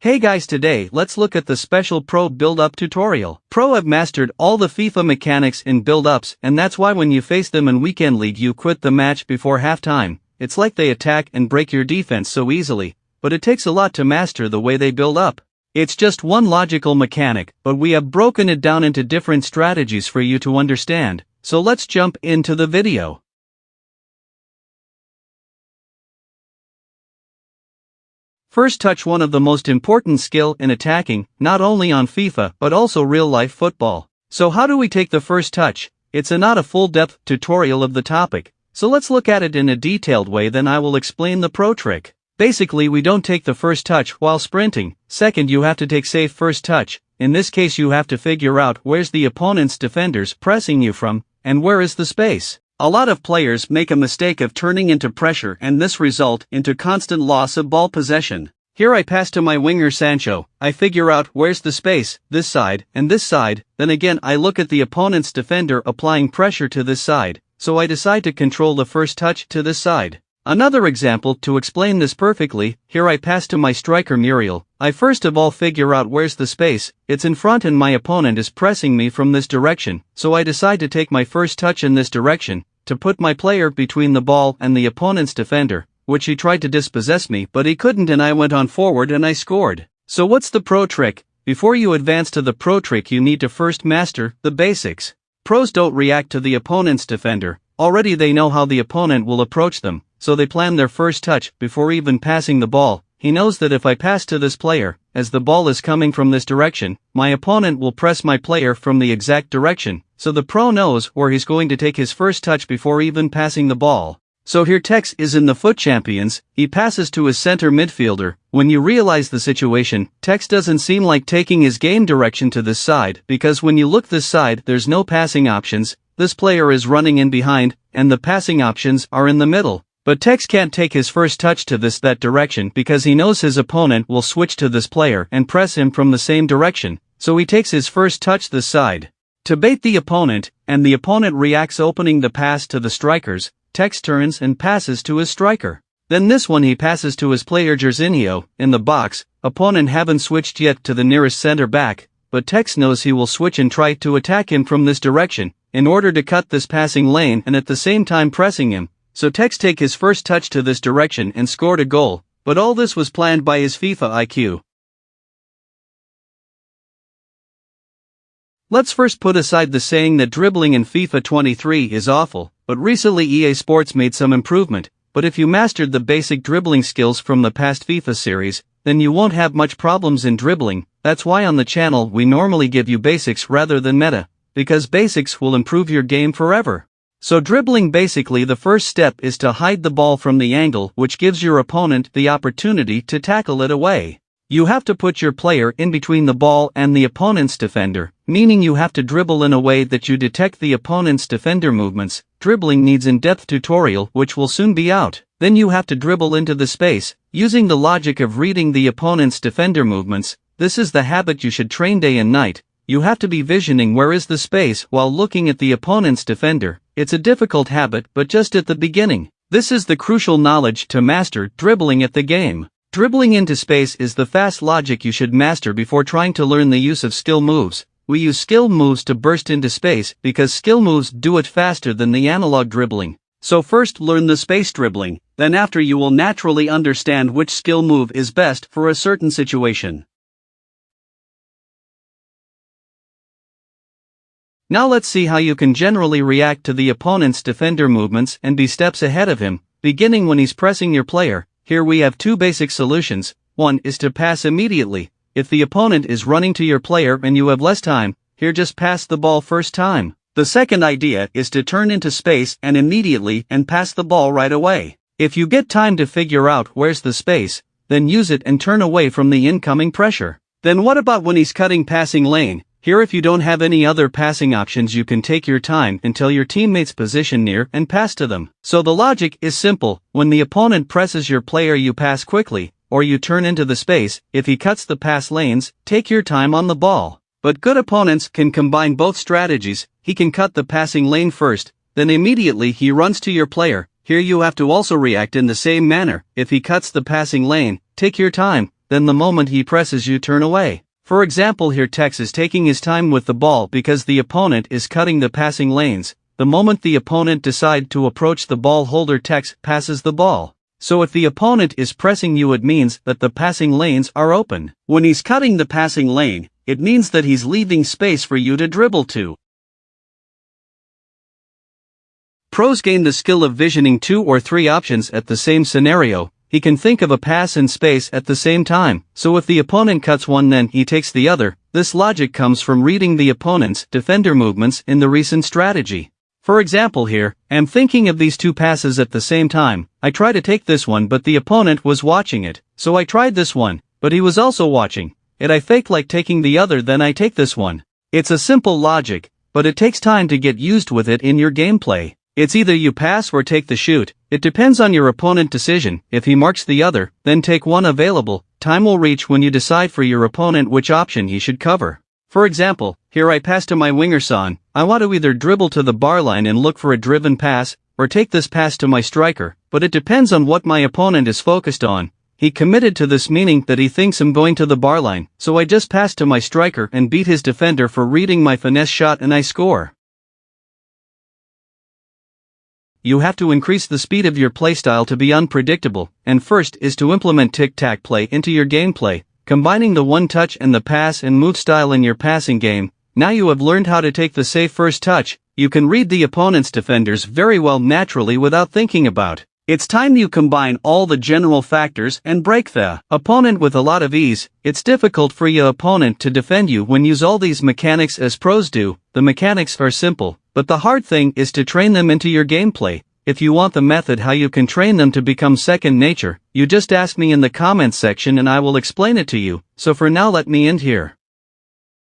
Hey guys, today let's look at the special Pro build-up tutorial. Pro have mastered all the FIFA mechanics in build-ups, and that's why when you face them in Weekend League you quit the match before halftime. It's like they attack and break your defense so easily, but it takes a lot to master the way they build up. It's just one logical mechanic, but we have broken it down into different strategies for you to understand, so let's jump into the video. First touch, one of the most important skill in attacking, not only on FIFA but also real-life football. So how do we take the first touch? It's not a full-depth tutorial of the topic, so let's look at it in a detailed way, then I will explain the pro trick. Basically, we don't take the first touch while sprinting. Second, you have to take safe first touch. In this case you have to figure out where's the opponent's defenders pressing you from, and where is the space. A lot of players make a mistake of turning into pressure, and this result into constant loss of ball possession. Here I pass to my winger Sancho, I figure out where's the space, this side, and this side, then again I look at the opponent's defender applying pressure to this side, so I decide to control the first touch to this side. Another example to explain this perfectly, here I pass to my striker Muriel, I first of all figure out where's the space, it's in front and my opponent is pressing me from this direction, so I decide to take my first touch in this direction, to put my player between the ball and the opponent's defender, which he tried to dispossess me but he couldn't, and I went on forward and I scored. So what's the pro trick? Before you advance to the pro trick you need to first master the basics. Pros don't react to the opponent's defender, already they know how the opponent will approach them, so they plan their first touch before even passing the ball. He knows that if I pass to this player, as the ball is coming from this direction, my opponent will press my player from the exact direction, so the pro knows where he's going to take his first touch before even passing the ball. So here Tex is in the Foot Champions, he passes to his center midfielder. When you realize the situation, Tex doesn't seem like taking his game direction to this side, because when you look this side there's no passing options, this player is running in behind, and the passing options are in the middle. But Tex can't take his first touch to that direction because he knows his opponent will switch to this player and press him from the same direction, so he takes his first touch this side to bait the opponent, and the opponent reacts opening the pass to the strikers. Tex turns and passes to his striker. Then this one he passes to his player Jorginho, in the box. Opponent haven't switched yet to the nearest center back, but Tex knows he will switch and try to attack him from this direction, in order to cut this passing lane and at the same time pressing him. So Tex take his first touch to this direction and scored a goal, but all this was planned by his FIFA IQ. Let's first put aside the saying that dribbling in FIFA 23 is awful, but recently EA Sports made some improvement, but if you mastered the basic dribbling skills from the past FIFA series, then you won't have much problems in dribbling. That's why on the channel we normally give you basics rather than meta, because basics will improve your game forever. So dribbling, basically the first step is to hide the ball from the angle, which gives your opponent the opportunity to tackle it away. You have to put your player in between the ball and the opponent's defender, meaning you have to dribble in a way that you detect the opponent's defender movements. Dribbling needs in-depth tutorial which will soon be out. Then you have to dribble into the space, using the logic of reading the opponent's defender movements. This is the habit you should train day and night. You have to be visioning where is the space while looking at the opponent's defender. It's a difficult habit, but just at the beginning. This is the crucial knowledge to master dribbling at the game. Dribbling into space is the fast logic you should master before trying to learn the use of skill moves. We use skill moves to burst into space because skill moves do it faster than the analog dribbling. So first learn the space dribbling, then after you will naturally understand which skill move is best for a certain situation. Now let's see how you can generally react to the opponent's defender movements and be steps ahead of him, beginning when he's pressing your player. Here we have two basic solutions. One is to pass immediately. If the opponent is running to your player and you have less time, here just pass the ball first time. The second idea is to turn into space and immediately and pass the ball right away. If you get time to figure out where's the space, then use it and turn away from the incoming pressure. Then what about when he's cutting passing lane? Here if you don't have any other passing options you can take your time until your teammates position near and pass to them. So the logic is simple, when the opponent presses your player you pass quickly, or you turn into the space. If he cuts the pass lanes, take your time on the ball. But good opponents can combine both strategies. He can cut the passing lane first, then immediately he runs to your player. Here you have to also react in the same manner. If he cuts the passing lane, take your time, then the moment he presses you turn away. For example, here Tex is taking his time with the ball because the opponent is cutting the passing lanes. The moment the opponent decides to approach the ball holder, Tex passes the ball. So if the opponent is pressing you, it means that the passing lanes are open. When he's cutting the passing lane, it means that he's leaving space for you to dribble to. Pros gain the skill of visioning 2 or 3 options at the same scenario. He can think of a pass in space at the same time, so if the opponent cuts one, then he takes the other. This logic comes from reading the opponent's defender movements in the recent strategy. For example, here, I'm thinking of these 2 passes at the same time. I try to take this one, but the opponent was watching it, so I tried this one, but he was also watching it. I fake like taking the other, then I take this one. It's a simple logic, but it takes time to get used with it in your gameplay. It's either you pass or take the shoot. It depends on your opponent decision. If he marks the other, then take one available. Time will reach when you decide for your opponent which option he should cover. For example, here I pass to my winger Son. I want to either dribble to the bar line and look for a driven pass, or take this pass to my striker, but it depends on what my opponent is focused on. He committed to this, meaning that he thinks I'm going to the bar line, so I just pass to my striker and beat his defender for reading my finesse shot, and I score. You have to increase the speed of your playstyle to be unpredictable, and first is to implement tic-tac play into your gameplay, combining the one-touch and the pass and move style in your passing game. Now you have learned how to take the safe first touch. You can read the opponent's defenders very well naturally without thinking about. It's time you combine all the general factors and break the opponent with a lot of ease. It's difficult for your opponent to defend you when you use all these mechanics as pros do. The mechanics are simple, but the hard thing is to train them into your gameplay. If you want the method how you can train them to become second nature, you just ask me in the comments section and I will explain it to you. So for now, let me end here.